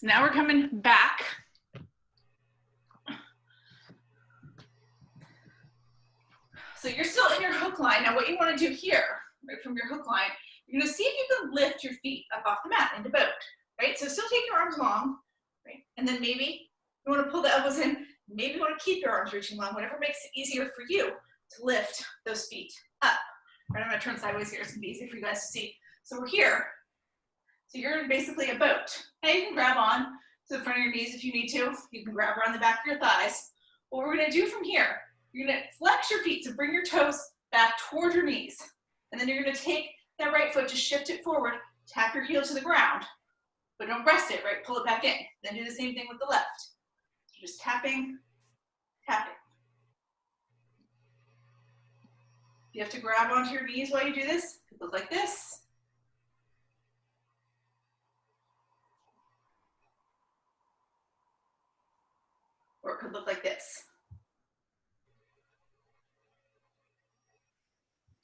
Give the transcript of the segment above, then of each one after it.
So now we're coming back. So you're still in your hook line. Now what you want to do here, right from your hook line, you're going to see if you can lift your feet up off the mat into boat, right? So still take your arms long, right? And then maybe you want to pull the elbows in. Maybe you want to keep your arms reaching long, whatever makes it easier for you to lift those feet up. Right, I'm going to turn sideways here. It's going to be easy for you guys to see. So we're here. So you're in basically a boat. Now you can grab on to the front of your knees if you need to. You can grab around the back of your thighs. What we're going to do from here, you're going to flex your feet to bring your toes back towards your knees. And then you're going to take that right foot, just shift it forward, tap your heel to the ground, but don't rest it, right? Pull it back in. Then do the same thing with the left. So just tapping, tapping. If you have to grab onto your knees while you do this, it could look like this. Or it could look like this.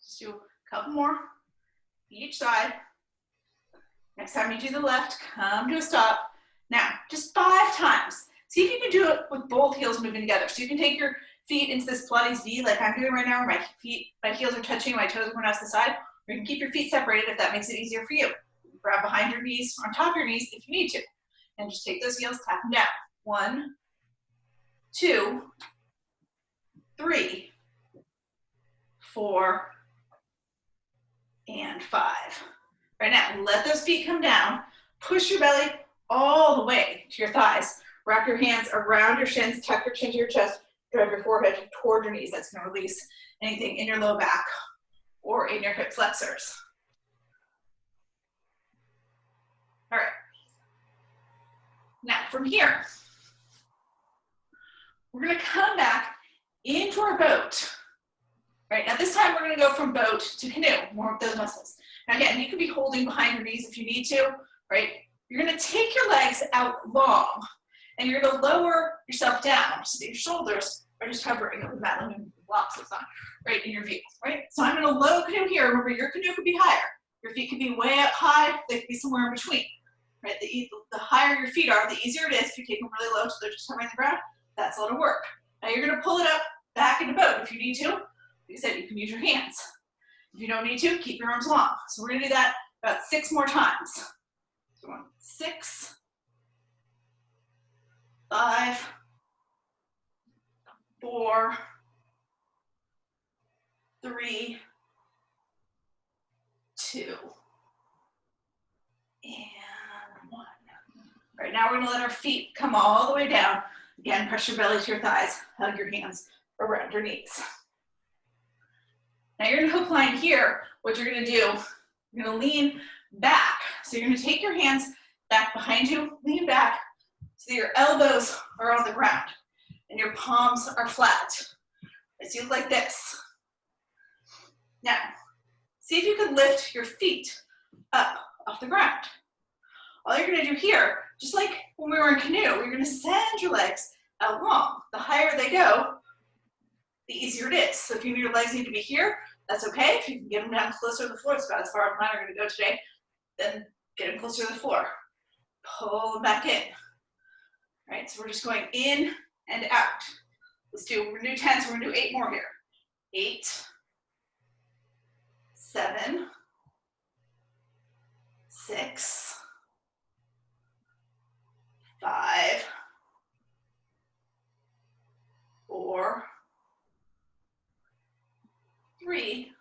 Just do a couple more each side. Next time you do the left, come to a stop. Now, just 5 times. See if you can do it with both heels moving together. So you can take your feet into this Pilates V like I'm doing right now, where my heels are touching, my toes are going out to the side. Or you can keep your feet separated if that makes it easier for you. Grab behind your knees, on top of your knees if you need to. And just take those heels, tap them down. 1, 2, 3, 4, and 5. Right now, let those feet come down. Push your belly all the way to your thighs. Wrap your hands around your shins, tuck your chin to your chest, drive your forehead toward your knees. That's going to release anything in your low back or in your hip flexors. All right. Now, from here, we're going to come back into our boat. Right, now this time we're going to go from boat to canoe, warm up those muscles. Now again, you can be holding behind your knees if you need to, right? You're going to take your legs out long, and you're going to lower yourself down so that your shoulders are just hovering over the mat. Let me block so it's not right in your view, right? So I'm in a low canoe here. Remember, your canoe could be higher. Your feet could be way up high. They could be somewhere in between, right? The higher your feet are, the easier it is. If you take them really low so they're just hovering the ground, that's a lot of work. Now you're going to pull it up back into boat if you need to. Like I said, you can use your hands. If you don't need to, keep your arms long. So we're going to do that about 6 more times. So 6, 5, 4, 3, 2, and 1. All right, now we're going to let our feet come all the way down. Again, press your belly to your thighs, hug your hands around your knees. Now you're in hook line here. What you're going to do, you're going to lean back. So you're going to take your hands back behind you, lean back so your elbows are on the ground and your palms are flat. So you look like this. Now, see if you can lift your feet up off the ground. All you're going to do here, just like when we were in canoe, you're going to send your legs out long. The higher they go, the easier it is. So if your legs need to be here, that's okay. If you can get them down closer to the floor, it's about as far as mine are going to go today, then get them closer to the floor. Pull them back in. All right, so we're just going in and out. We're going to do 10, so we're going to do 8 more here. 8, 7, 6, 5, 4, 3,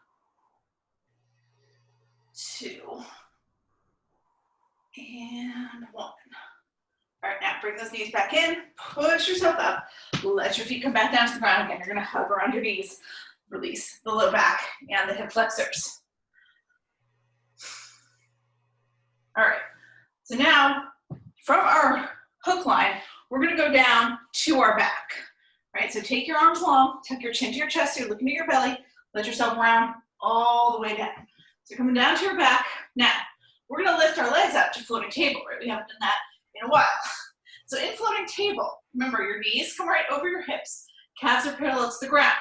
2, and 1. All right, now bring those knees back in, push yourself up, let your feet come back down to the ground again. You're gonna hug around your knees, release the low back and the hip flexors. All right, so now from our hook line, we're gonna go down to our back. All right, so take your arms long, tuck your chin to your chest, you're looking at your belly, let yourself round all the way down. So coming down to your back. Now, we're gonna lift our legs up to floating table, right? We haven't done that in a while. So in floating table, remember your knees come right over your hips, calves are parallel to the ground,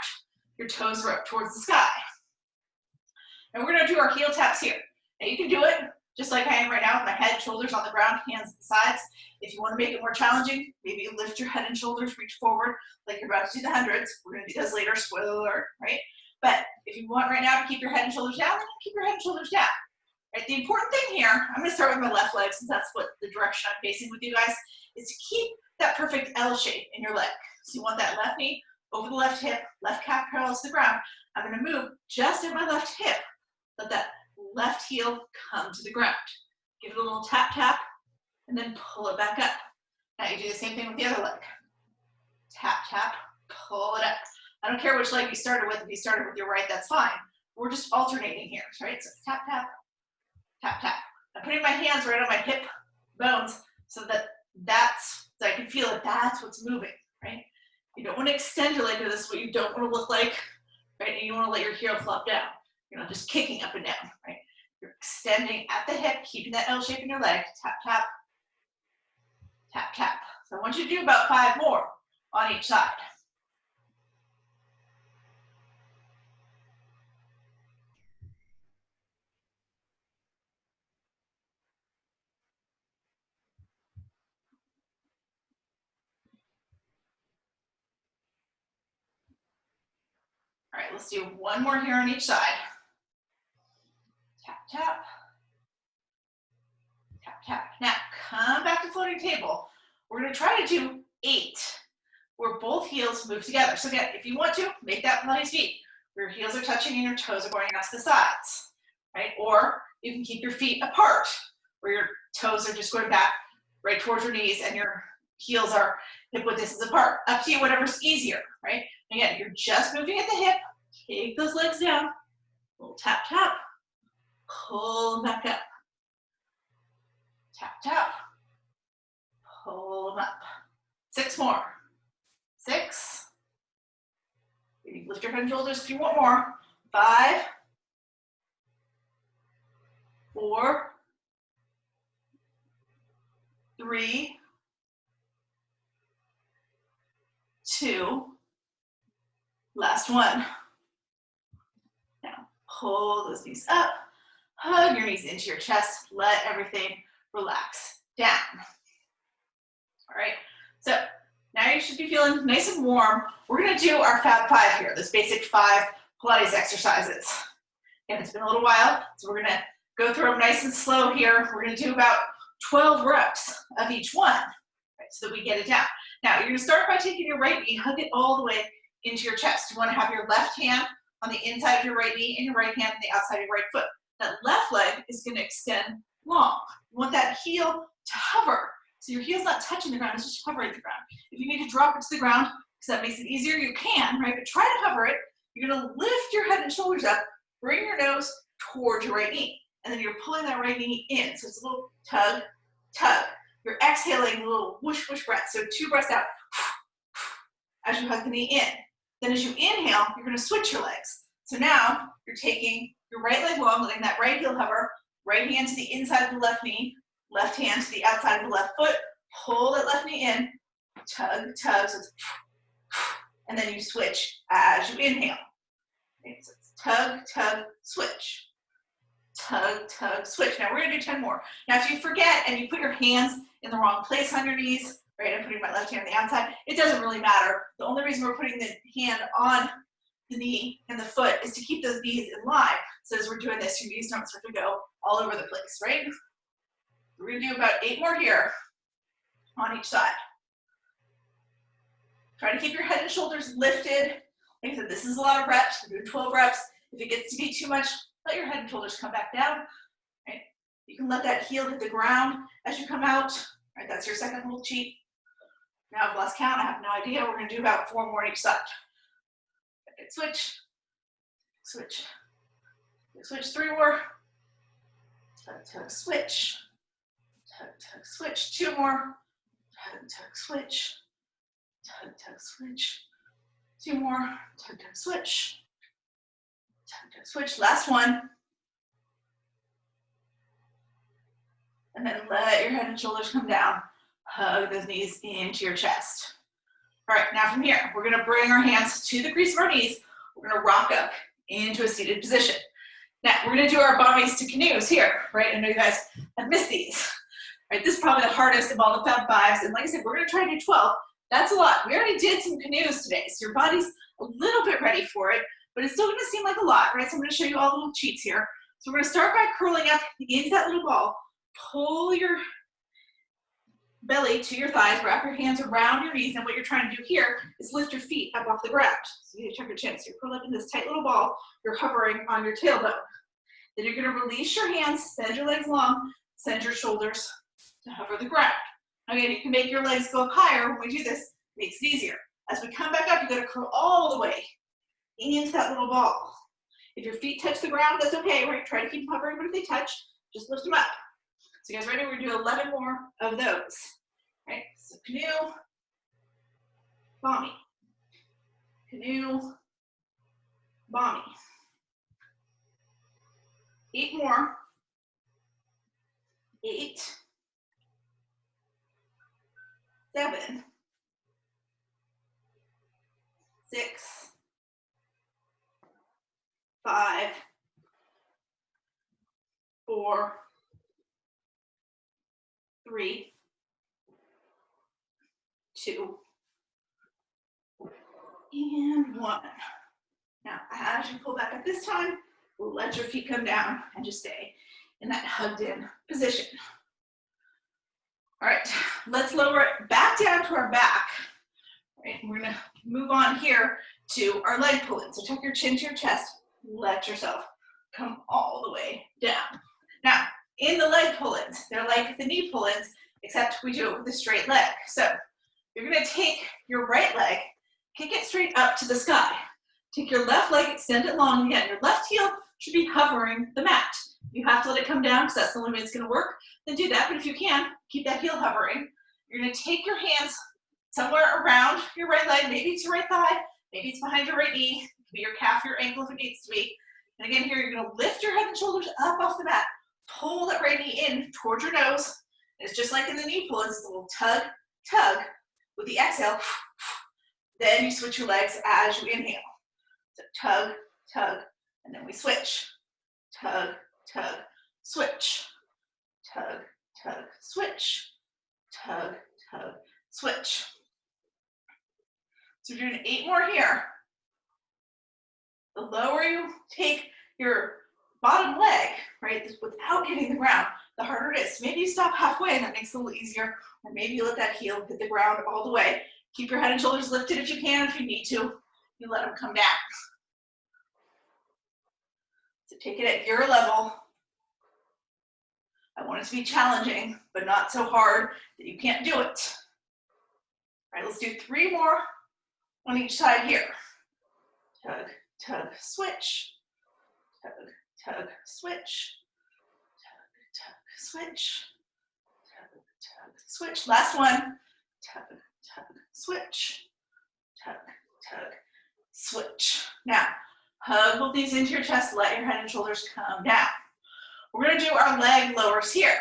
your toes are up towards the sky. And we're gonna do our heel taps here. Now you can do it just like I am right now with my head, shoulders on the ground, hands at the sides. If you want to make it more challenging, maybe you lift your head and shoulders, reach forward like you're about to do the hundreds. We're going to do those later, spoiler alert, right? But if you want right now to keep your head and shoulders down, then keep your head and shoulders down. Right? The important thing here, I'm going to start with my left leg since that's what the direction I'm facing with you guys, is to keep that perfect L shape in your leg. So you want that left knee over the left hip, left calf parallels to the ground. I'm going to move just at my left hip. Let that left heel come to the ground. Give it a little tap, tap, and then pull it back up. Now you do the same thing with the other leg. Tap, tap, pull it up. I don't care which leg you started with. If you started with your right, that's fine. We're just alternating here, right? So tap, tap, tap, tap. I'm putting my hands right on my hip bones so that I can feel that that's what's moving, right? You don't want to extend your leg to this, what you don't want to look like, right? And you want to let your heel flop down. You're not just kicking up and down, right? You're extending at the hip, keeping that L shape in your leg. Tap, tap, tap, tap. So I want you to do about 5 more on each side. All right, let's do 1 more here on each side. Tap, tap. Tap, tap. Now, come back to floating table. We're going to try to do 8, where both heels move together. So again, if you want to, make that Pilates feet, where your heels are touching and your toes are going across the sides, right? Or you can keep your feet apart, where your toes are just going back right towards your knees and your heels are hip-width distance apart. Up to you, whatever's easier, right? Again, you're just moving at the hip. Take those legs down. Little tap, tap. Pull them back up. Tap, tap. Pull them up. 6 more. 6. Maybe lift your head and shoulders if you want more. 5. 4. 3. 2. Last one. Now, pull those knees up. Hug your knees into your chest. Let everything relax down. All right, so now you should be feeling nice and warm. We're going to do our Fab 5 here, this basic 5 Pilates exercises. And it's been a little while, so we're going to go through them nice and slow here. We're going to do about 12 reps of each one, right, so that we get it down. Now, you're going to start by taking your right knee, hug it all the way into your chest. You want to have your left hand on the inside of your right knee and your right hand on the outside of your right foot. That left leg is going to extend long. You want that heel to hover. So your heel's not touching the ground, it's just hovering the ground. If you need to drop it to the ground, because that makes it easier, you can, right? But try to hover it. You're going to lift your head and shoulders up, bring your nose towards your right knee. And then you're pulling that right knee in. So it's a little tug, tug. You're exhaling a little whoosh, whoosh breath. So 2 breaths out as you hug the knee in. Then as you inhale, you're going to switch your legs. So now you're taking your right leg long, letting that right heel hover, right hand to the inside of the left knee, left hand to the outside of the left foot, pull that left knee in, tug, tug, so it's, and then you switch as you inhale. Okay, so it's tug, tug, switch. Tug, tug, switch. Now we're going to do 10 more. Now if you forget and you put your hands in the wrong place on your knees, right, I'm putting my left hand on the outside, it doesn't really matter. The only reason we're putting the hand on the knee and the foot is to keep those knees in line. So as we're doing this, your knees don't start to go all over the place, right? We're going to do about 8 more here on each side. Try to keep your head and shoulders lifted. Like I said, this is a lot of reps. We're doing 12 reps. If it gets to be too much, let your head and shoulders come back down. Right? You can let that heel hit the ground as you come out. Right? That's your second little cheat. Now I've lost count. I have no idea. We're going to do about 4 more on each side. Okay, switch, switch, switch. 3 more. Tug, tug, switch. Tug, tug, switch. 2 more. Tug, tug, switch. Tug, tug, switch. 2 more. Tug, tug, switch. Tug, tug, switch. Last one. And then let your head and shoulders come down. Hug those knees into your chest. All right, now from here, we're gonna bring our hands to the crease of our knees. We're gonna rock up into a seated position. Now, we're gonna do our bombies to canoes here, right? I know you guys have missed these, right? This is probably the hardest of all the Fab Fives, and like I said, we're gonna try to do 12. That's a lot. We already did some canoes today, so your body's a little bit ready for it, but it's still gonna seem like a lot, right? So I'm gonna show you all the little cheats here. So we're gonna start by curling up into that little ball. Pull your belly to your thighs, wrap your hands around your knees, and what you're trying to do here is lift your feet up off the ground. So you check your chin. So you're curled up in this tight little ball, you're hovering on your tailbone. Then you're gonna release your hands, send your legs long, send your shoulders to hover the ground. Again, you can make your legs go up higher. When we do this, it makes it easier. As we come back up, you gotta curl all the way into that little ball. If your feet touch the ground, that's okay, right? Try to keep them hovering, but if they touch, just lift them up. So you guys ready? We're gonna do 11 more of those. Right? So canoe, bomby, canoe, bomby. 8 more. 8, 7, 6, 5, 4, 3, 2, and 1. Now, as you pull back up this time, let your feet come down and just stay in that hugged in position. All right, let's lower it back down to our back. All right, we're gonna move on here to our leg pull-in. So tuck your chin to your chest, let yourself come all the way down. Now, in the leg pull-ins, they're like the knee pull-ins, except we do it with a straight leg. So you're gonna take your right leg, kick it straight up to the sky. Take your left leg, extend it long. Again, your left heel should be hovering the mat. You have to let it come down because that's the only way it's gonna work. Then do that, but if you can, keep that heel hovering. You're gonna take your hands somewhere around your right leg, maybe it's your right thigh, maybe it's behind your right knee, it could be your calf, your ankle if it needs to be. And again, here you're gonna lift your head and shoulders up off the mat. Pull that right knee in towards your nose. It's just like in the knee pull, it's a little tug, tug. With the exhale, then you switch your legs as you inhale. So tug, tug, and then we switch. Tug, tug, switch. Tug, tug, switch. Tug, tug, switch. So we're doing 8 more here. The lower you take your bottom leg, right, without hitting the ground, the harder it is. Maybe you stop halfway and that makes it a little easier, or maybe you let that heel hit the ground all the way. Keep your head and shoulders lifted if you can. If you need to, you let them come down. So take it at your level. I want it to be challenging, but not so hard that you can't do it. All right, let's do 3 more on each side here. Tug, tug, switch. Tug, tug, switch. Tug, tug, switch. Tug, tug, switch. Last one. Tug, tug, switch. Tug, tug, switch. Now, hug both these into your chest. Let your head and shoulders come down. We're going to do our leg lowers here.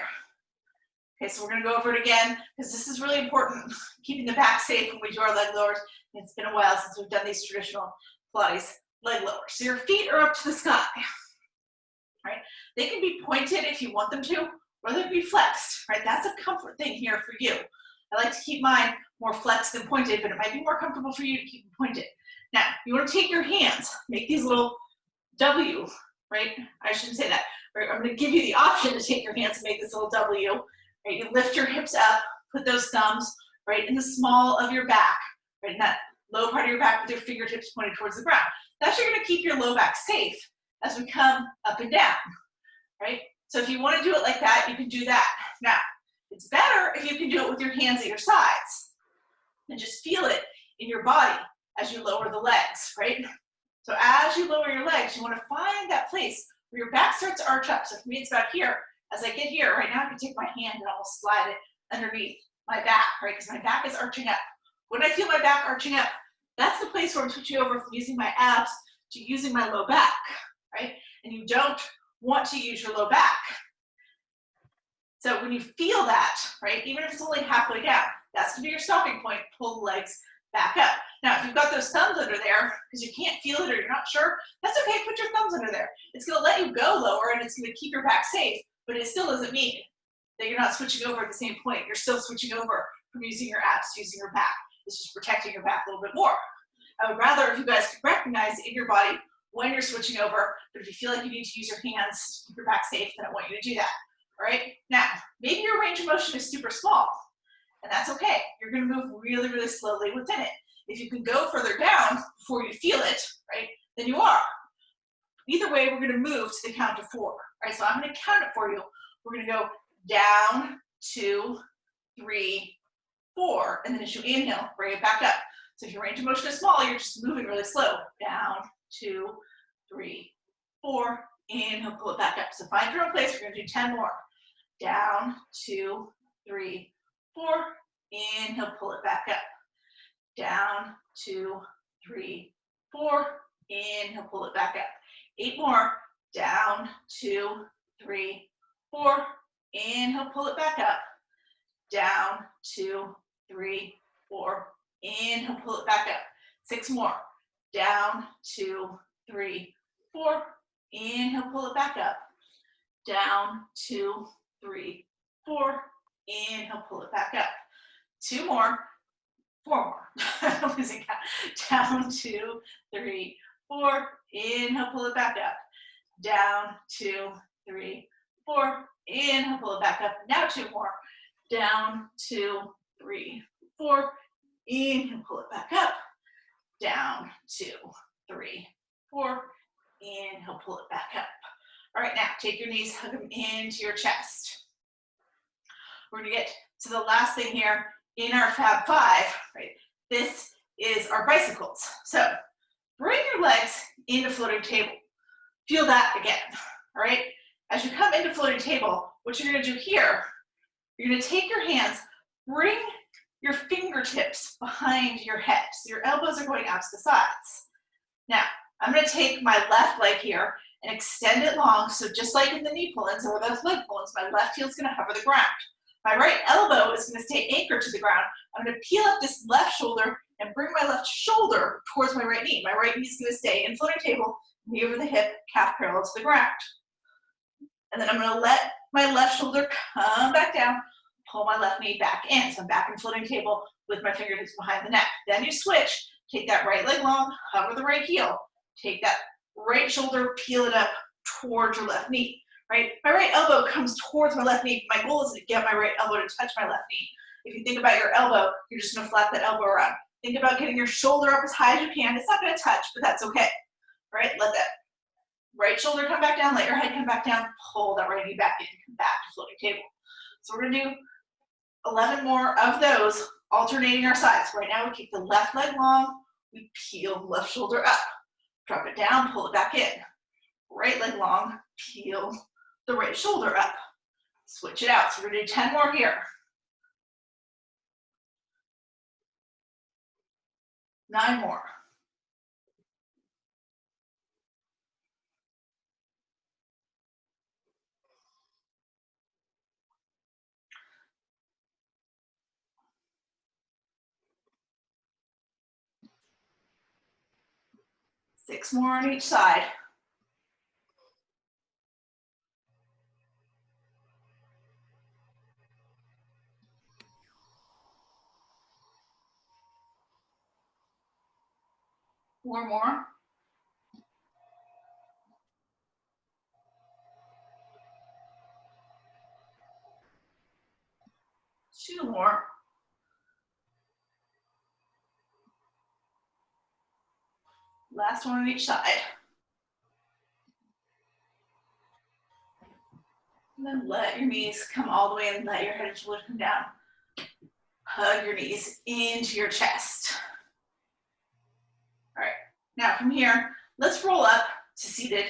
Okay, so we're going to go over it again because this is really important, keeping the back safe when we do our leg lowers. It's been a while since we've done these traditional Pilates leg lowers. So your feet are up to the sky. Right? They can be pointed if you want them to, or they can be flexed. Right? That's a comfort thing here for you. I like to keep mine more flexed than pointed, but it might be more comfortable for you to keep them pointed. Now, you want to take your hands, make these little W, right? I shouldn't say that. Right? I'm going to give you the option to take your hands and make this little W. Right? You lift your hips up, put those thumbs right in the small of your back, right in that low part of your back with your fingertips pointed towards the ground. That's going to keep your low back safe as we come up and down, right? So if you want to do it like that, you can do that. Now, it's better if you can do it with your hands at your sides and just feel it in your body as you lower the legs, right? So as you lower your legs, you want to find that place where your back starts to arch up. So for me, it's back here. As I get here, right now, I can take my hand and almost slide it underneath my back, right? Because my back is arching up. When I feel my back arching up, that's the place where I'm switching over from using my abs to using my low back, right? And you don't want to use your low back. So when you feel that, right, even if it's only halfway down, that's gonna be your stopping point. Pull the legs back up. Now, if you've got those thumbs under there because you can't feel it or you're not sure, that's okay, put your thumbs under there. It's gonna let you go lower and it's gonna keep your back safe, but it still doesn't mean that you're not switching over at the same point. You're still switching over from using your abs to using your back. It's just protecting your back a little bit more. I would rather if you guys could recognize in your body when you're switching over, but if you feel like you need to use your hands to keep your back safe, then I want you to do that, all right? Now, maybe your range of motion is super small, and that's okay. You're gonna move really, really slowly within it. If you can go further down before you feel it, right, then you are. Either way, we're gonna move to the count of 4, right? So I'm gonna count it for you. We're gonna go down, 2, 3, 4, and then as you inhale, bring it back up. So if your range of motion is small, you're just moving really slow. Down, 2, 3, 4, inhale, pull it back up. So find your own place, we're gonna do 10 more. Down, 2, 3, 4, inhale, pull it back up. Down, 2, 3, 4, inhale, pull it back up. 8 more. Down, 2, 3, 4, inhale, pull it back up. Down, 2, 3, 4, inhale, pull it back up. 6 more. Down, 2, 3, 4, inhale, pull it back up. Down, 2, 3, 4, inhale, pull it back up. 2 more. 4 more. I'm losing count. Down, 2, 3, 4, inhale, pull it back up. Down, 2, 3, 4, inhale, pull it back up. Now 2 more. Down, 2, 3, 4, inhale, pull it back up. Down, 2, 3, 4, inhale, pull it back up. All right, now take your knees, hug them into your chest. We're gonna get to the last thing here in our Fab 5, right? This is our bicycles. So bring your legs into floating table. Feel that again, all right? As you come into floating table, what you're gonna do here, you're gonna take your hands, bring your fingertips behind your head. So your elbows are going out to the sides. Now, I'm gonna take my left leg here and extend it long. So just like in the knee pull-ins or those leg pull-ins, my left heel is gonna hover the ground. My right elbow is gonna stay anchored to the ground. I'm gonna peel up this left shoulder and bring my left shoulder towards my right knee. My right knee is gonna stay in floating table, knee over the hip, calf parallel to the ground. And then I'm gonna let my left shoulder come back down, pull my left knee back in. So I'm back in floating table with my fingertips behind the neck. Then you switch, take that right leg long, hover the right heel, take that right shoulder, peel it up towards your left knee. Right? My right elbow comes towards my left knee. My goal is to get my right elbow to touch my left knee. If you think about your elbow, you're just gonna flap that elbow around. Think about getting your shoulder up as high as you can. It's not gonna touch, but that's okay. Right? Let that right shoulder come back down, let your head come back down, pull that right knee back in, come back to floating table. So we're gonna do 11 more of those, alternating our sides. Right now we keep the left leg long, we peel the left shoulder up, drop it down, pull it back in. Right leg long, peel the right shoulder up. Switch it out. So we're gonna do 10 more here. 9 more. Six more on each side. Four more. 2 more. Last one on each side. And then let your knees come all the way and let your head and shoulders come down. Hug your knees into your chest. All right, now from here, let's roll up to seated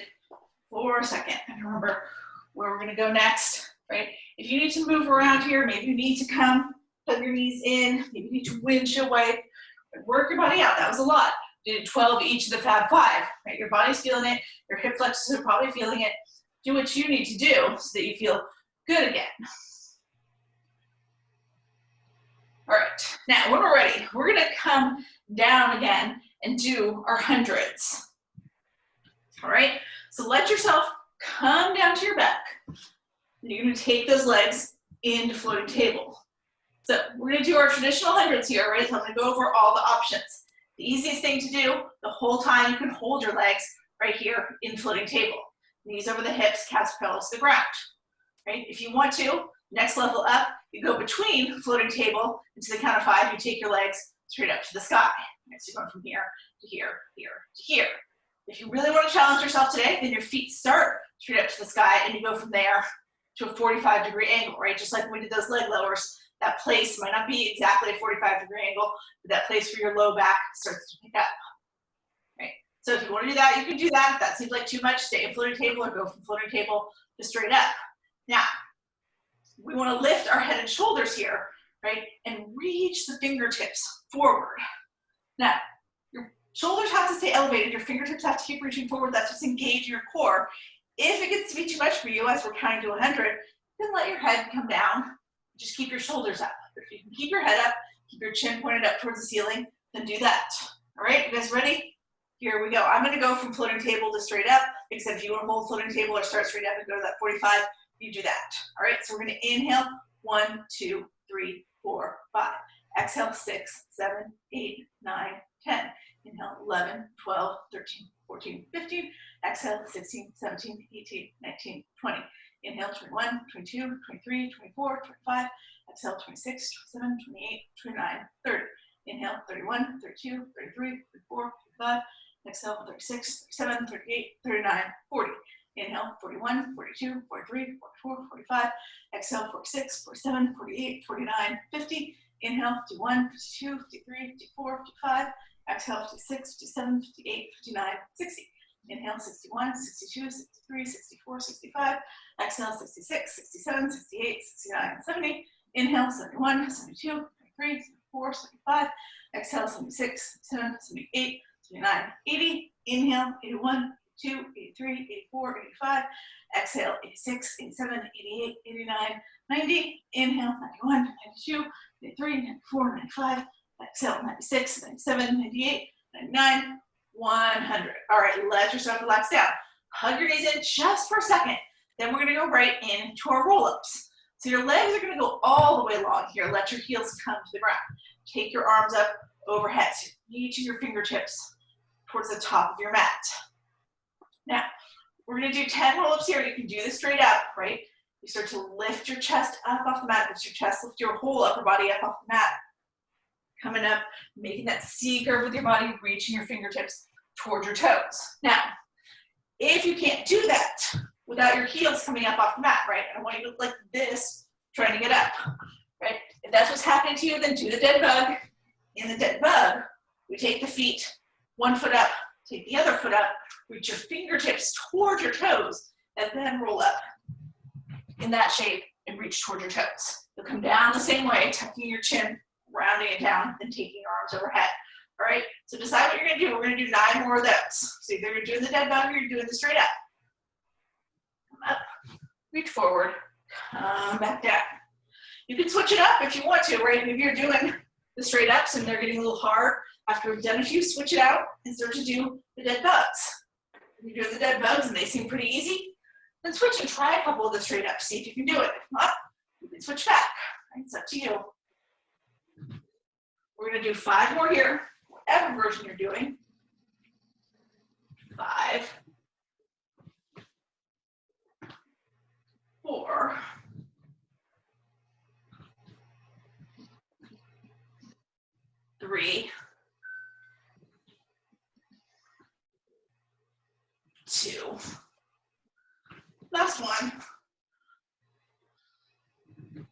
for a second. And remember where we're gonna go next, right? If you need to move around here, maybe you need to come, hug your knees in, maybe you need to windshield wipe, work your body out. That was a lot. You did 12 each of the Fab 5, right? Your body's feeling it, your hip flexors are probably feeling it. Do what you need to do so that you feel good again. All right, now when we're ready, we're gonna come down again, and do our hundreds. All right, so let yourself come down to your back. And you're gonna take those legs into floating table. So we're gonna do our traditional hundreds here, right? So I'm gonna go over all the options. The easiest thing to do the whole time, you can hold your legs right here in floating table. Knees over the hips, calves parallel to the ground, right? If you want to, next level up, you go between floating table and to the count of 5, you take your legs straight up to the sky. Right? So you're going from here to here, here to here. If you really want to challenge yourself today, then your feet start straight up to the sky and you go from there to a 45-degree angle, right? Just like when we did those leg lowers, that place might not be exactly a 45-degree angle, but that place where your low back starts to pick up, right? So if you want to do that, you can do that. If that seems like too much, stay in floating table or go from floating table to straight up. Now, we want to lift our head and shoulders here, right? And reach the fingertips forward. Now, your shoulders have to stay elevated. Your fingertips have to keep reaching forward. That's what's engaging your core. If it gets to be too much for you as we're counting to 100, then let your head come down. Just keep your shoulders up. If you can keep your head up, keep your chin pointed up towards the ceiling, then do that. All right, you guys ready? Here we go. I'm gonna go from floating table to straight up. Like I said, if you wanna hold floating table or start straight up and go to that 45, you do that. All right, so we're gonna inhale, 1, 2, 3, 4, 5. Exhale, 6, 7, 8, 9, 10. Inhale, 11, 12, 13, 14, 15. Exhale, 16, 17, 18, 19, 20. Inhale, 21, 22, 23, 24, 25. Exhale, 26, 27, 28, 29, 30. Inhale, 31, 32, 33, 34, 35. Exhale, 36, 37, 38, 39, 40. Inhale, 41, 42, 43, 44, 45. Exhale, 46, 47, 48, 49, 50. Inhale, 51, 52, 53, 54, 55. Exhale, 56, 57, 58, 59, 60. Inhale, 61, 62, 63, 64, 65. Exhale, 66, 67, 68, 69, 70. Inhale, 71, 72, 73, 74, 75. Exhale, 76, 77, 78, 79, 80. Inhale, 81, 82, 83, 84, 85. Exhale, 86, 87, 88, 89, 90. Inhale, 91, 92, 93, 94, 95. Exhale, 96, 97, 98, 99, 100. All right, let yourself relax down. Hug your knees in just for a second. Then we're gonna go right into our roll-ups. So your legs are gonna go all the way long here. Let your heels come to the ground. Take your arms up overhead. So reaching your fingertips towards the top of your mat. Now, we're gonna do 10 roll-ups here. You can do this straight up, right? You start to lift your chest up off the mat. Lift your chest, lift your whole upper body up off the mat. Coming up, making that C curve with your body, reaching your fingertips toward your toes. Now, if you can't do that without your heels coming up off the mat, right? I want you to look like this, trying to get up, right? If that's what's happening to you, then do the dead bug. In the dead bug, we take the feet, one foot up, take the other foot up, reach your fingertips toward your toes, and then roll up in that shape and reach toward your toes. You'll come down the same way, tucking your chin, rounding it down, and taking your arms overhead. All right, so decide what you're gonna do. We're gonna do 9 more of those. So either you're doing the dead bug or you're doing the straight up. Come up, reach forward, come back down. You can switch it up if you want to, right? Maybe you're doing the straight ups and they're getting a little hard. After we've done a few, switch it out and start to do the dead bugs. If you're doing the dead bugs and they seem pretty easy, then switch and try a couple of the straight ups. See if you can do it. If not, you can switch back. Right? It's up to you. We're gonna do 5 more here, whatever version you're doing. 5, 4, 3, 2. Last one.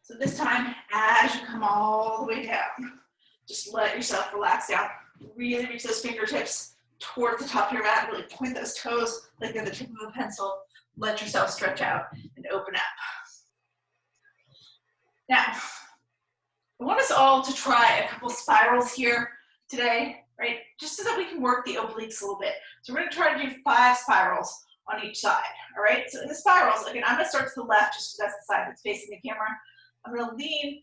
So this time, as you come all the way down, just let yourself relax down. Really reach those fingertips towards the top of your mat. Really point those toes like they're the tip of a pencil. Let yourself stretch out and open up. Now, I want us all to try a couple spirals here today, right? Just so that we can work the obliques a little bit. So we're gonna try to do 5 spirals on each side, all right? So in the spirals, again, I'm gonna start to the left just because that's the side that's facing the camera. I'm gonna lean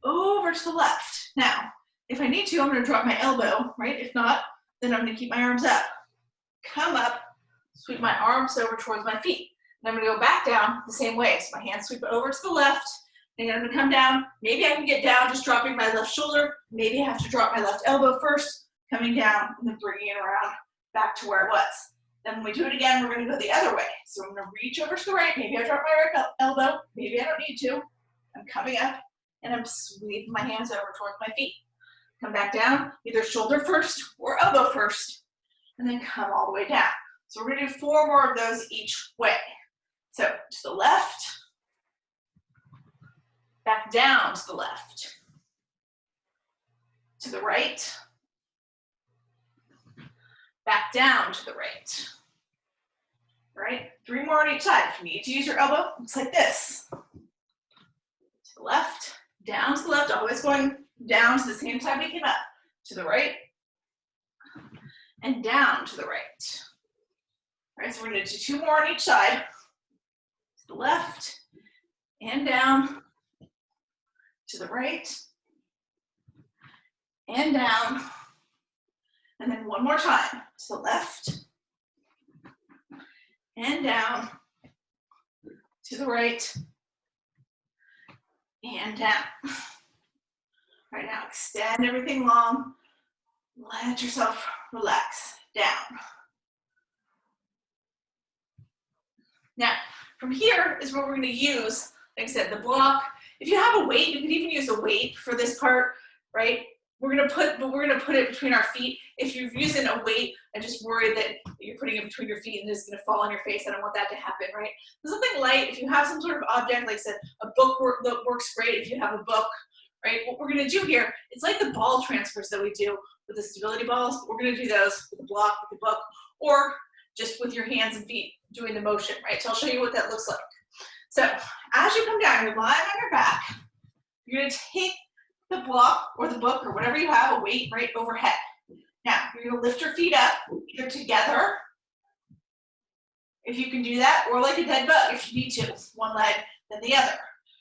over to the left. Now, If I need to, I'm gonna drop my elbow, right? If not, then I'm gonna keep my arms up. Come up, sweep my arms over towards my feet. And I'm gonna go back down the same way. So my hands sweep over to the left, and I'm gonna come down. Maybe I can get down just dropping my left shoulder. Maybe I have to drop my left elbow first, coming down, and then bringing it around back to where it was. Then when we do it again, we're gonna go the other way. So I'm gonna reach over to the right. Maybe I drop my right elbow. Maybe I don't need to. I'm coming up, and I'm sweeping my hands over towards my feet. Come back down, either shoulder first or elbow first, and then come all the way down. So we're gonna do 4 more of those each way. So to the left, back down to the left, to the right, back down to the right. All right, 3 more on each side. If you need to use your elbow, it's like this. To the left, down to the left, always going down to the same side we came up. To the right, and down to the right. All right, so we're gonna do 2 more on each side. To the left, and down, to the right, and down, and then 1 more time. To the left, and down, to the right, and down. All right, now extend everything long. Let yourself relax down. Now, from here is where we're gonna use, like I said, the block. If you have a weight, you could even use a weight for this part, right? We're gonna put it between our feet. If you're using a weight, I just worry that you're putting it between your feet and it's gonna fall on your face. I don't want that to happen, right? So something light, if you have some sort of object, like I said, a book works great if you have a book, right? What we're gonna do here, it's like the ball transfers that we do with the stability balls. We're gonna do those with the block, with the book, or just with your hands and feet doing the motion, right? So I'll show you what that looks like. So as you come down, you're lying on your back. You're gonna take the block or the book or whatever you have, a weight, right, overhead. Now, you're gonna lift your feet up, either together, if you can do that, or like a dead bug if you need to, one leg, then the other.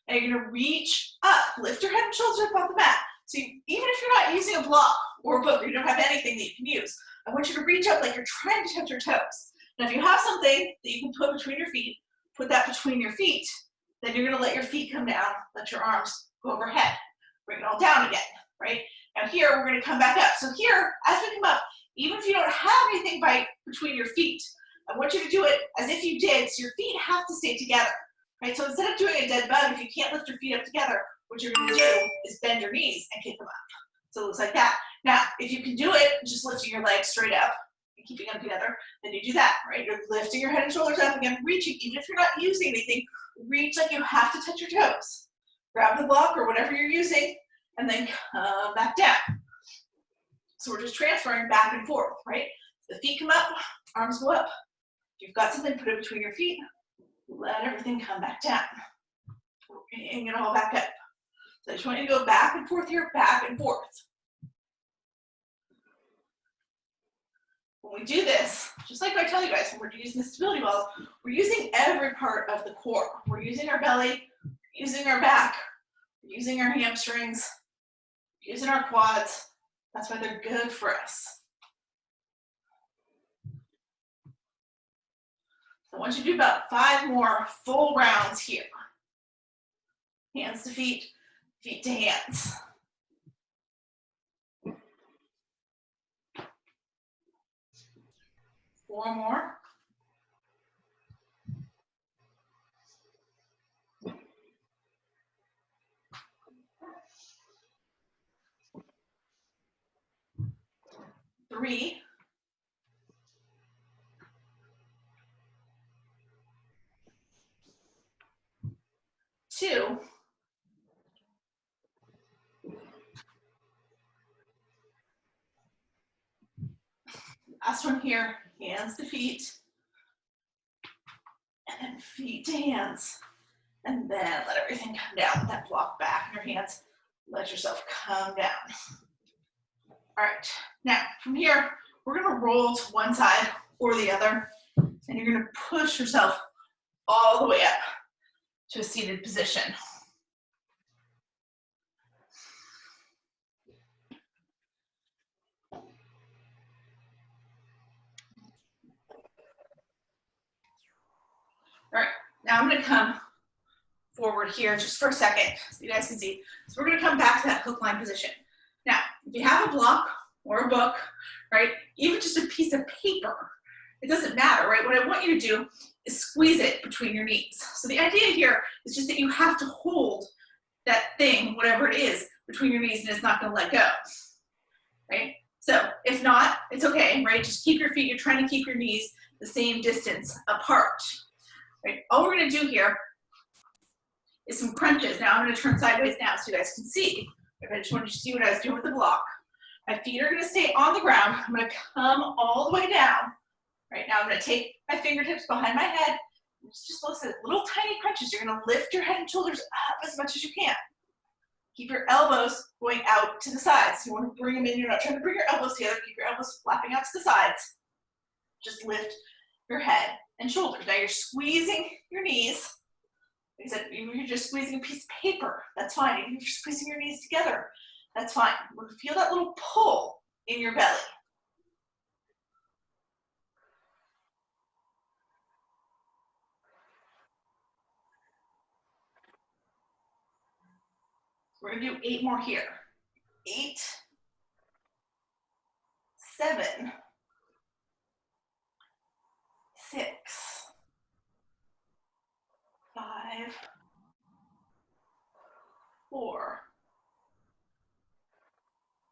And you're gonna reach up, lift your head and shoulders up off the mat. So even if you're not using a block or a book, or you don't have anything that you can use, I want you to reach up like you're trying to touch your toes. Now, if you have something that you can put between your feet, put that between your feet, then you're gonna let your feet come down, let your arms go overhead. Bring it all down again, right? Now here, we're gonna come back up. So here, as we come up, even if you don't have anything between your feet, I want you to do it as if you did, so your feet have to stay together, right? So instead of doing a dead bug, if you can't lift your feet up together, what you're gonna do is bend your knees and kick them up. So it looks like that. Now, if you can do it, just lifting your legs straight up and keeping them together, then you do that, right? You're lifting your head and shoulders up again, reaching, even if you're not using anything, reach like you have to touch your toes. Grab the block or whatever you're using, and then come back down. So we're just transferring back and forth, right? The feet come up, arms go up. If you've got something, put it between your feet. Let everything come back down. Bring it all back up. So I just want you to go back and forth here, back and forth. When we do this, just like I tell you guys, when we're using the stability balls, we're using every part of the core. We're using our belly, using our back, using our hamstrings, using our quads. That's why they're good for us. So I want you to do about 5 more full rounds here. Hands to feet, feet to hands. Four more. Three. 2. Last one here, hands to feet, and then feet to hands, and then let everything come down with that block back in your hands. Let yourself come down. All right, now from here, we're gonna roll to one side or the other, and you're gonna push yourself all the way up to a seated position. Now I'm gonna come forward here just for a second so you guys can see. So we're gonna come back to that hook line position. Now, if you have a block or a book, right, even just a piece of paper, it doesn't matter, right? What I want you to do is squeeze it between your knees. So the idea here is just that you have to hold that thing, whatever it is, between your knees and it's not gonna let go, right? So if not, it's okay, right? Just keep your feet, you're trying to keep your knees the same distance apart, right? All we're gonna do here is some crunches. Now I'm gonna turn sideways now so you guys can see. I just wanted you to see what I was doing with the block. My feet are gonna stay on the ground. I'm gonna come all the way down. Right now I'm gonna take my fingertips behind my head. Just listen, little tiny crunches. You're gonna lift your head and shoulders up as much as you can. Keep your elbows going out to the sides. You wanna bring them in. You're not trying to bring your elbows together. Keep your elbows flapping out to the sides. Just lift your head and shoulders. Now you're squeezing your knees. Like I said, you're just squeezing a piece of paper. That's fine. Even if you're squeezing your knees together, that's fine. We're gonna feel that little pull in your belly. We're gonna do 8 more here. 8, 7, 6, 5, 4,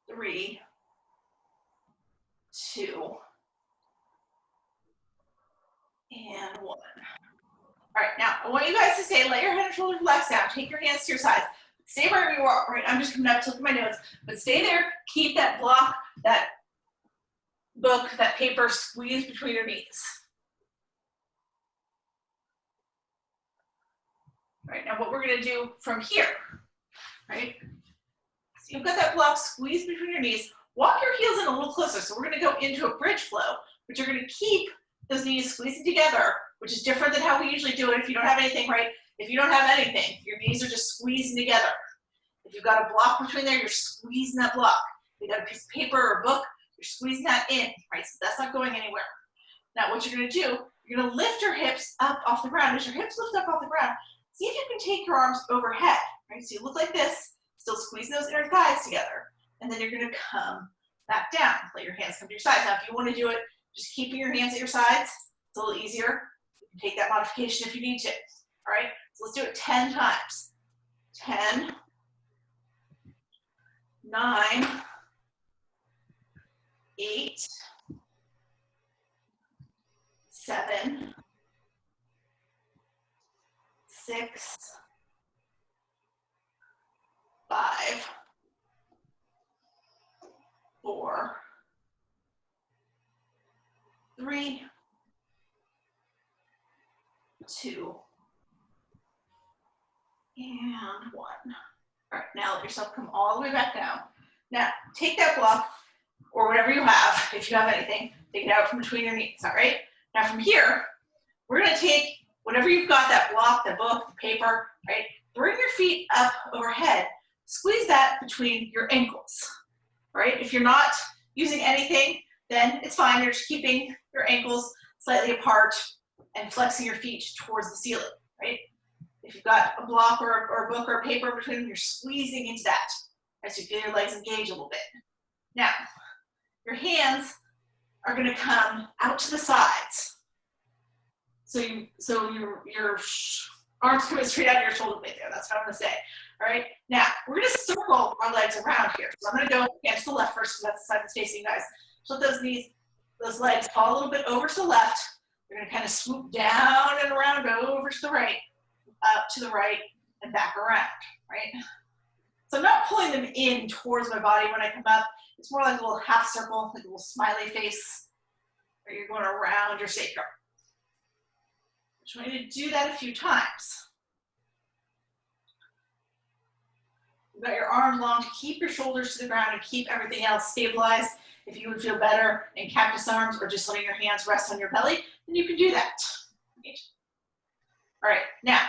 3, 2, and 1. All right, now I want you guys to say, let your head and shoulders relax down. Take your hands to your sides. Stay wherever you are, right? I'm just coming up to look at my notes, but stay there. Keep that block, that book, that paper squeezed between your knees. All right, now what we're gonna do from here, right? So you've got that block squeezed between your knees. Walk your heels in a little closer. So we're gonna go into a bridge flow, but you're gonna keep those knees squeezing together, which is different than how we usually do it if you don't have anything, right? If you don't have anything, your knees are just squeezing together. If you've got a block between there, you're squeezing that block. If you've got a piece of paper or a book, you're squeezing that in, right? So that's not going anywhere. Now what you're gonna do, you're gonna lift your hips up off the ground. As your hips lift up off the ground, see if you can take your arms overhead, right? So you look like this, still squeezing those inner thighs together. And then you're gonna come back down. Let your hands come to your sides. Now if you wanna do it, just keeping your hands at your sides, it's a little easier. You can take that modification if you need to, all right? So let's do it 10 times. 10, 9, 8, 7, 6, 5, 4, 3, 2, and 1. All right, now let yourself come all the way back down. Now, take that block, or whatever you have, if you have anything, take it out from between your knees, all right? Now from here, we're gonna take whatever you've got, that block, the book, the paper, right? Bring your feet up overhead, squeeze that between your ankles, right? If you're not using anything, then it's fine. You're just keeping your ankles slightly apart and flexing your feet towards the ceiling, right? If you've got a block or a book or a paper between them, you're squeezing into that, as you feel your legs engage a little bit. Now, your hands are gonna come out to the sides. So your arms coming straight out of your shoulder blade there, that's what I'm gonna say. All right, now we're gonna circle our legs around here. So I'm gonna go against the left first, because that's the side that's facing you guys. So let those knees, those legs fall a little bit over to the left. You're gonna kind of swoop down and around, over to the right, up to the right, and back around, right? So I'm not pulling them in towards my body when I come up. It's more like a little half circle, like a little smiley face, where you're going around your sacrum. I just want you to do that a few times. You've got your arms long to keep your shoulders to the ground and keep everything else stabilized. If you would feel better in cactus arms or just letting your hands rest on your belly, then you can do that. All right, now,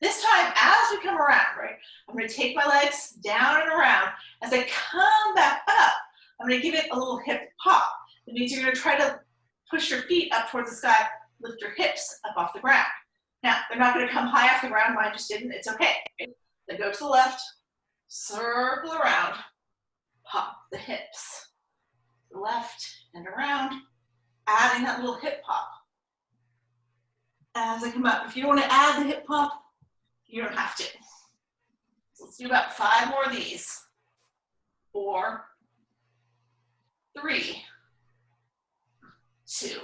this time, as we come around, right, I'm gonna take my legs down and around. As I come back up, I'm gonna give it a little hip pop. That means you're gonna try to push your feet up towards the sky, lift your hips up off the ground. Now, they're not gonna come high off the ground, mine just didn't, it's okay. Then go to the left, circle around, pop the hips, left and around, adding that little hip pop. As I come up, if you don't wanna add the hip pop, you don't have to. So let's do about 5 more of these. 4, 3, 2,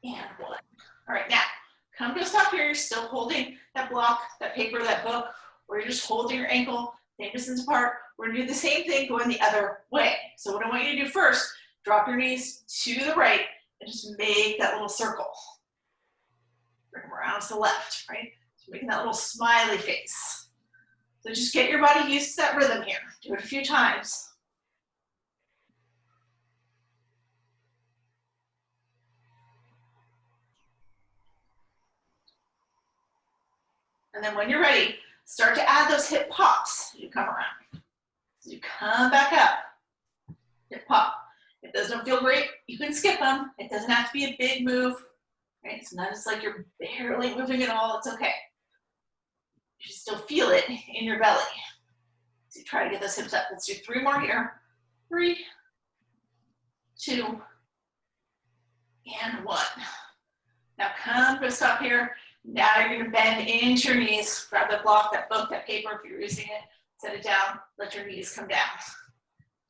and 1. All right, now, come to a stop here. You're still holding that block, that paper, that book, or you're just holding your ankle, same distance apart. We're gonna do the same thing going the other way. So what I want you to do first, drop your knees to the right and just make that little circle. Bring them around to the left, right? So making that little smiley face. So just get your body used to that rhythm here. Do it a few times. And then when you're ready, start to add those hip pops. You come around. So you come back up. Hip pop. If those don't feel great, you can skip them. It doesn't have to be a big move. Right? Sometimes it's like you're barely moving at all. It's okay. You should still feel it in your belly. So you try to get those hips up. Let's do 3 more here. 3, 2, and 1. Now come to a stop here. Now you're going to bend into your knees. Grab that block, that book, that paper if you're using it. Set it down. Let your knees come down.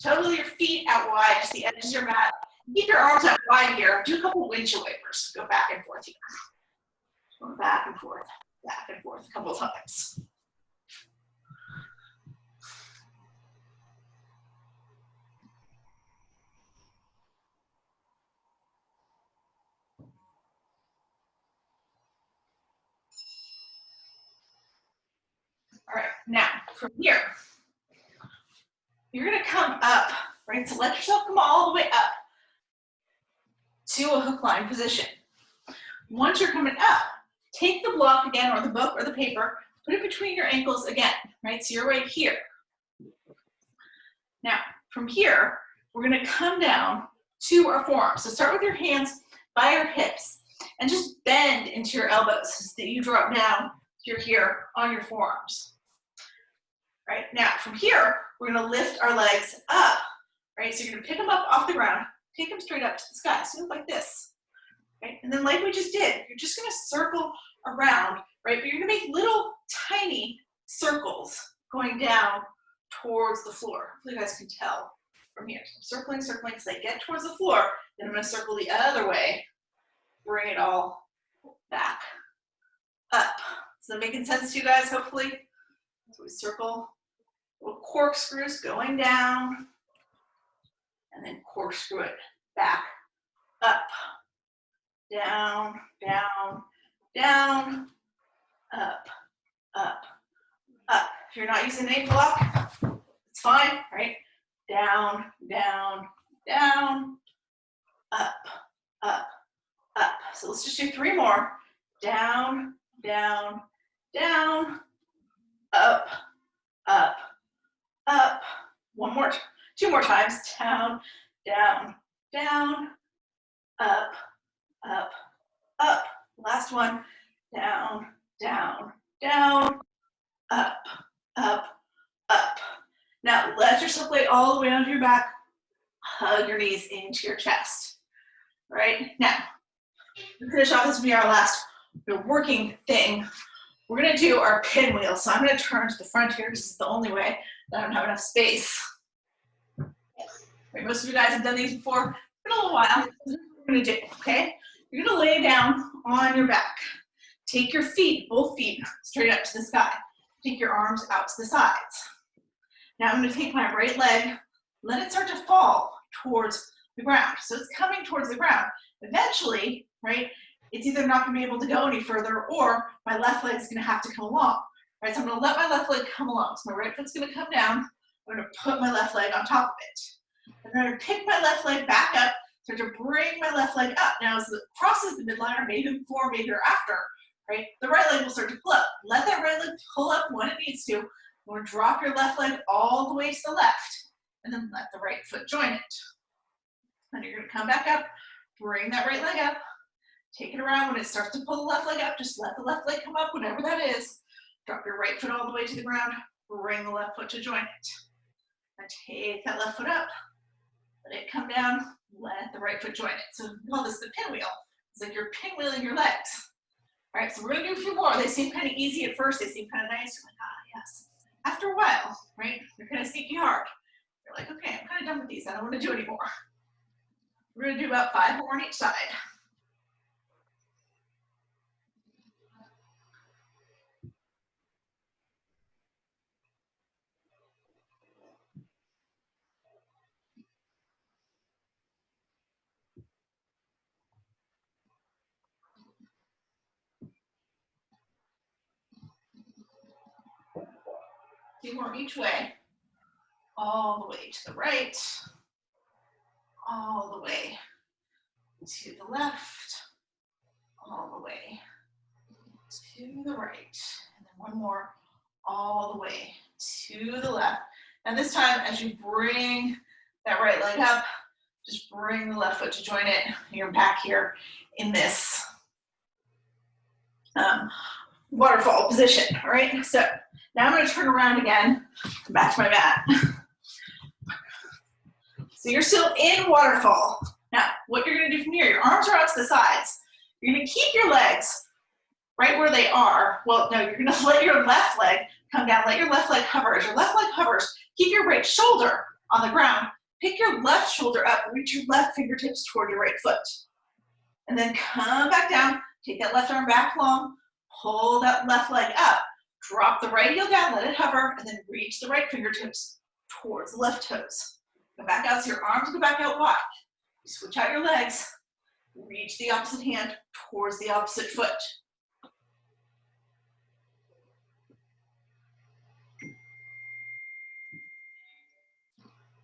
Total your feet out wide, just the edges of your mat. Keep your arms out wide here. Do a couple windshield wipers. Go back and forth here. Going back and forth a couple of times. All right, now from here, you're gonna come up, right? So let yourself come all the way up to a hook line position. Once you're coming up, take the block again, or the book or the paper, put it between your ankles again, right? So you're right here. Now, from here, we're gonna come down to our forearms. So start with your hands by your hips and just bend into your elbows so that you drop down, you're here on your forearms. Right, now from here, we're gonna lift our legs up, right? So you're gonna pick them up off the ground, take them straight up to the sky, so like this, right? And then like we just did, you're just gonna circle around, right? But you're gonna make little tiny circles going down towards the floor. Hopefully you guys can tell from here. So circling, circling, so they get towards the floor, then I'm gonna circle the other way, bring it all back up. So making sense to you guys, hopefully? So we circle. Little corkscrews going down, and then corkscrew it back, up, down, down, down, up, up, up. If you're not using an ankle lock, it's fine, right? Down, down, down, up, up, up. So let's just do 3 more. Down, down, down, up, up, up. 1 more, 2 more times. Down, down, down, up, up, up. Last one. Down, down, down, up, up, up. Now let yourself lay all the way onto your back. Hug your knees into your chest. Right? Now, to finish off, this will be our last working thing. We're gonna do our pinwheel. So I'm gonna turn to the front here. This is the only way that I don't have enough space. Right, most of you guys have done these before. It's been a little while. This is what we're gonna do, okay? You're gonna lay down on your back. Take your feet, both feet, straight up to the sky. Take your arms out to the sides. Now I'm gonna take my right leg, let it start to fall towards the ground. So it's coming towards the ground. Eventually, right, it's either not gonna be able to go any further or my left leg is gonna have to come along. Right, so I'm gonna let my left leg come along. So my right foot's gonna come down. I'm gonna put my left leg on top of it. I'm gonna pick my left leg back up, start to bring my left leg up. Now as it crosses the midline, or maybe before, maybe or after, right, the right leg will start to pull up. Let that right leg pull up when it needs to. You wanna drop your left leg all the way to the left, and then let the right foot join it. Then you're gonna come back up, bring that right leg up, Take it around. When it starts to pull the left leg up, just let the left leg come up, whatever that is. Drop your right foot all the way to the ground. Bring the left foot to join it. And take that left foot up. Let it come down. Let the right foot join it. So we call this the pinwheel. It's like you're pinwheeling your legs. All right, so we're gonna do a few more. They seem kind of easy at first. They seem kind of nice. You're like, ah, yes. After a while, right, they're kind of sneaky hard. You're like, okay, I'm kind of done with these. I don't want to do anymore. We're gonna do about 5 more on each side. Few more each way. All the way to the right. All the way to the left. All the way to the right. And then one more. All the way to the left. And this time, as you bring that right leg up, just bring the left foot to join it. You're back here in this waterfall position, all right? So now I'm gonna turn around again, come back to my mat. So you're still in waterfall. Now, what you're gonna do from here, your arms are out to the sides. You're gonna keep your legs right where they are. Well, no, you're gonna let your left leg come down, let your left leg hover. As your left leg hovers, keep your right shoulder on the ground. Pick your left shoulder up, reach your left fingertips toward your right foot. And then come back down, take that left arm back long, pull that left leg up, drop the right heel down, let it hover, and then reach the right fingertips towards the left toes. Go back out so your arms go back out wide. Switch out your legs, reach the opposite hand towards the opposite foot.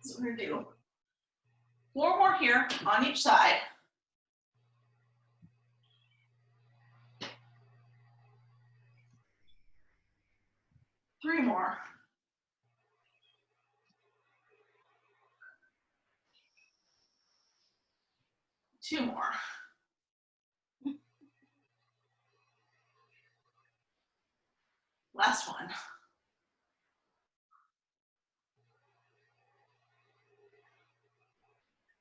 So we're gonna do 4 more here on each side. Three more. Two more. Last one.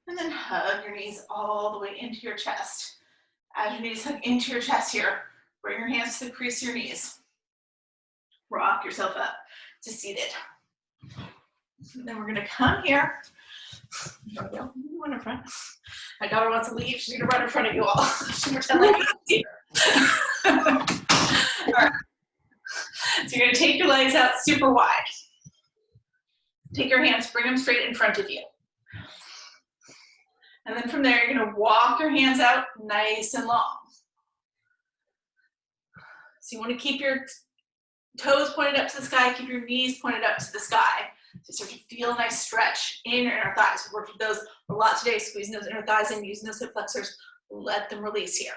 And then hug your knees all the way into your chest. As your knees hug into your chest here, bring your hands to the crease of your knees. Rock yourself up to seated. And then we're gonna come here. Run in front. My daughter wants to leave. She's gonna run in front of you all. She pretend like you see her. All right. So you're gonna take your legs out super wide. Take your hands, bring them straight in front of you. And then from there, you're gonna walk your hands out nice and long. So you wanna keep your toes pointed up to the sky, keep your knees pointed up to the sky. So start to feel a nice stretch in your inner thighs. We worked with those a lot today, squeezing those inner thighs in, using those hip flexors. Let them release here.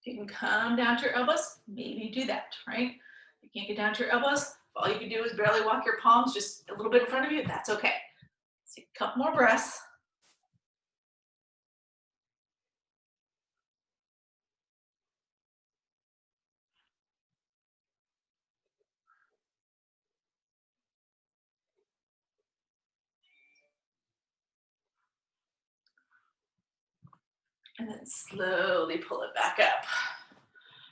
If you can come down to your elbows, maybe do that, right? If you can't get down to your elbows, all you can do is barely walk your palms just a little bit in front of you, that's okay. Take a couple more breaths. And then slowly pull it back up.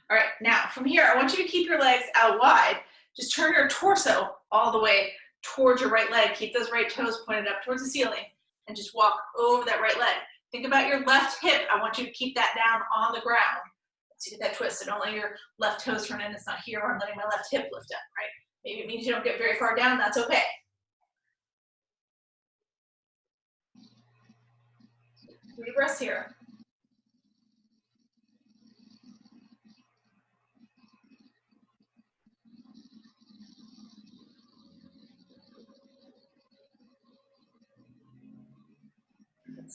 All right, now from here, I want you to keep your legs out wide. Just turn your torso all the way towards your right leg. Keep those right toes pointed up towards the ceiling and just walk over that right leg. Think about your left hip. I want you to keep that down on the ground. So you get that twist. So don't let your left toes turn in. It's not here. I'm letting my left hip lift up, right? Maybe it means you don't get very far down. That's okay. 3 breaths here.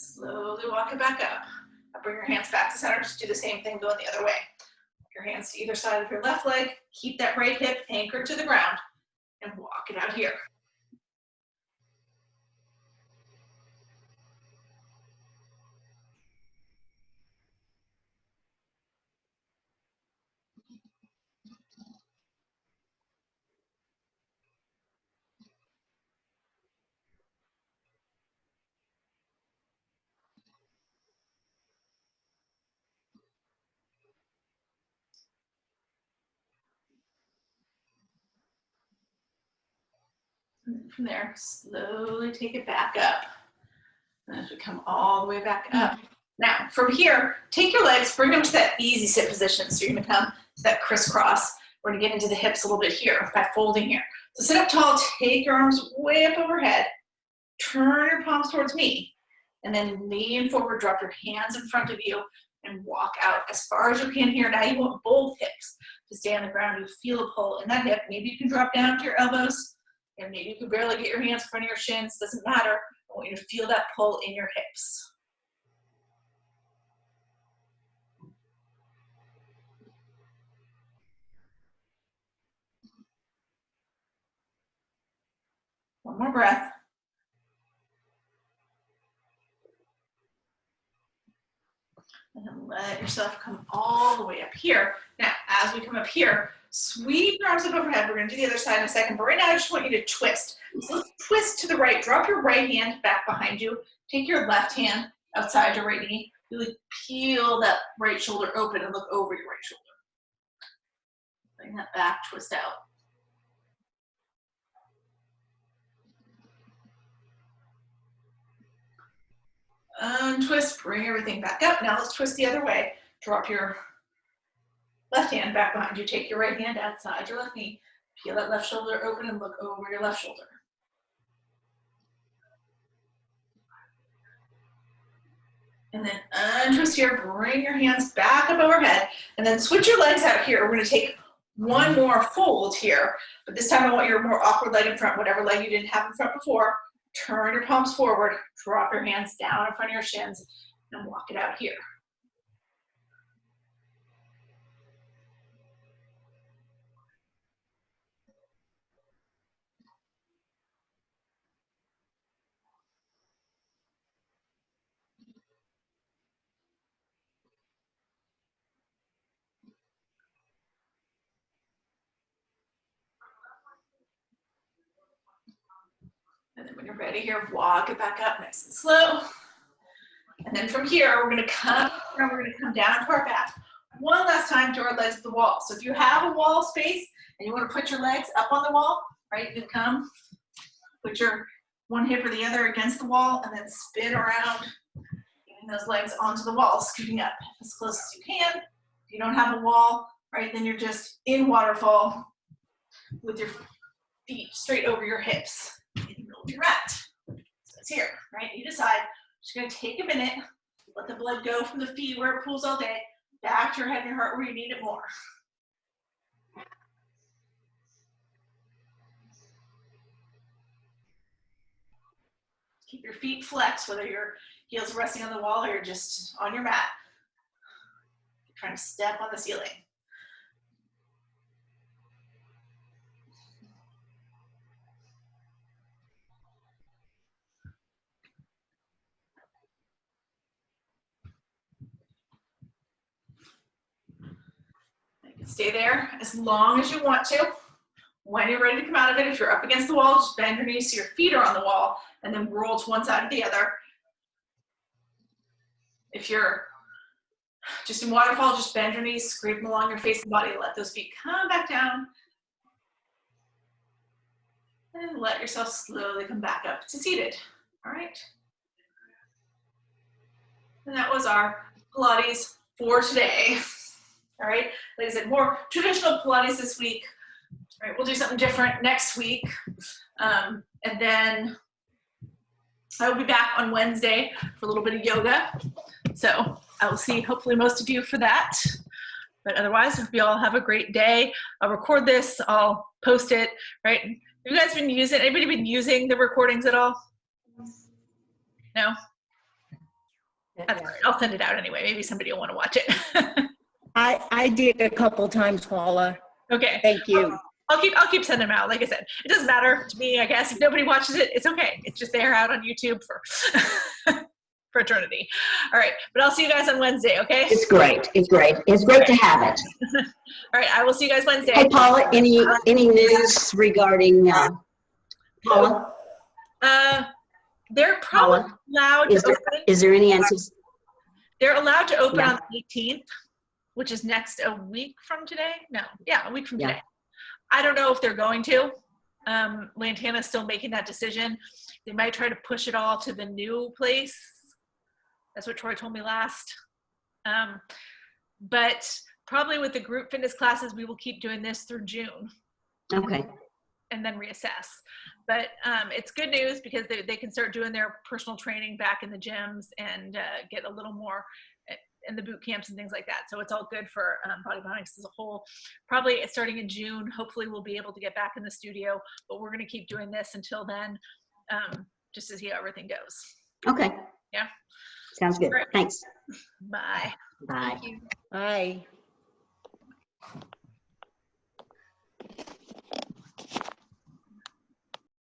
Slowly walk it back up. Now bring your hands back to center. Just do the same thing going the other way. hands to either side of your left leg. Keep that right hip anchored to the ground and walk it out here. And from there, slowly take it back up. And as we come all the way back up. Now, from here, take your legs, bring them to that easy sit position. So you're gonna come to that crisscross. We're gonna get into the hips a little bit here by folding here. So sit up tall, take your arms way up overhead, turn your palms towards me, and then lean forward, drop your hands in front of you, and walk out as far as you can here. Now you want both hips to stay on the ground. You feel a pull in that hip. Maybe you can drop down to your elbows, and maybe you can barely get your hands in front of your shins. Doesn't matter. I want you to feel that pull in your hips. One more breath. And then let yourself come all the way up here. Now, as we come up here, sweep your arms up overhead. We're gonna do the other side in a second, but right now I just want you to twist. So let's twist to the right. Drop your right hand back behind you. Take your left hand outside your right knee. Really peel that right shoulder open and look over your right shoulder. Bring that back, twist out. Untwist, bring everything back up. Now let's twist the other way. Drop your left hand back behind you. Take your right hand outside your left knee. Peel that left shoulder open and look over your left shoulder. And then untwist here, bring your hands back up overhead, and then switch your legs out here. We're gonna take one more fold here, but this time I want your more awkward leg in front, whatever leg you didn't have in front before. Turn your palms forward, drop your hands down in front of your shins, and walk it out here. And then when you're ready here, walk it back up nice and slow. And then from here, we're gonna come down to our back. One last time to our legs at the wall. So if you have a wall space and you wanna put your legs up on the wall, right, you can come, put your one hip or the other against the wall and then spin around, getting those legs onto the wall, scooting up as close as you can. If you don't have a wall, right, then you're just in waterfall with your feet straight over your hips in the middle of your mat. So it's here, right? You decide. Just gonna take a minute, let the blood go from the feet where it pools all day, back to your head and your heart where you need it more. Keep your feet flexed, whether your heels resting on the wall or you're just on your mat. You're trying to step on the ceiling. You can stay there as long as you want to. When you're ready to come out of it, if you're up against the wall, just bend your knees so your feet are on the wall and then roll to one side or the other. If you're just in waterfall, just bend your knees, scrape them along your face and body, let those feet come back down. And let yourself slowly come back up to seated, all right? And that was our Pilates for today, all right? Like I said, more traditional Pilates this week. All right, we'll do something different next week. And then I will be back on Wednesday for a little bit of yoga. So I will see hopefully most of you for that. But otherwise, hope you all have a great day. I'll record this, I'll post it, right? Have you guys been using, anybody been using the recordings at all? No? That's all right, I'll send it out anyway. Maybe somebody will want to watch it. I did a couple times, Paula. Okay. Thank you. I'll keep sending them out. Like I said, it doesn't matter to me, I guess. If nobody watches it, it's okay. It's just there out on YouTube for for eternity. All right, but I'll see you guys on Wednesday, okay? It's great. It's great. It's great to have it. All right, I will see you guys Wednesday. Hey, Paula, any news regarding Paula? They're probably Paula, allowed to open. is there any answers? They're allowed to open Yeah. on the 18th, which is a week from today. No, yeah, a week from today. I don't know if they're going to. Lantana's still making that decision. They might try to push it all to the new place. That's what Troy told me last. But probably with the group fitness classes, we will keep doing this through June. Okay. And then reassess. But it's good news because they can start doing their personal training back in the gyms and get a little more in the boot camps and things like that. So it's all good for Body Bionics as a whole. Probably starting in June, hopefully we'll be able to get back in the studio, but we're going to keep doing this until then, just to see how everything goes. Okay. Yeah. Sounds good. Right. Thanks. Bye. Bye. Bye.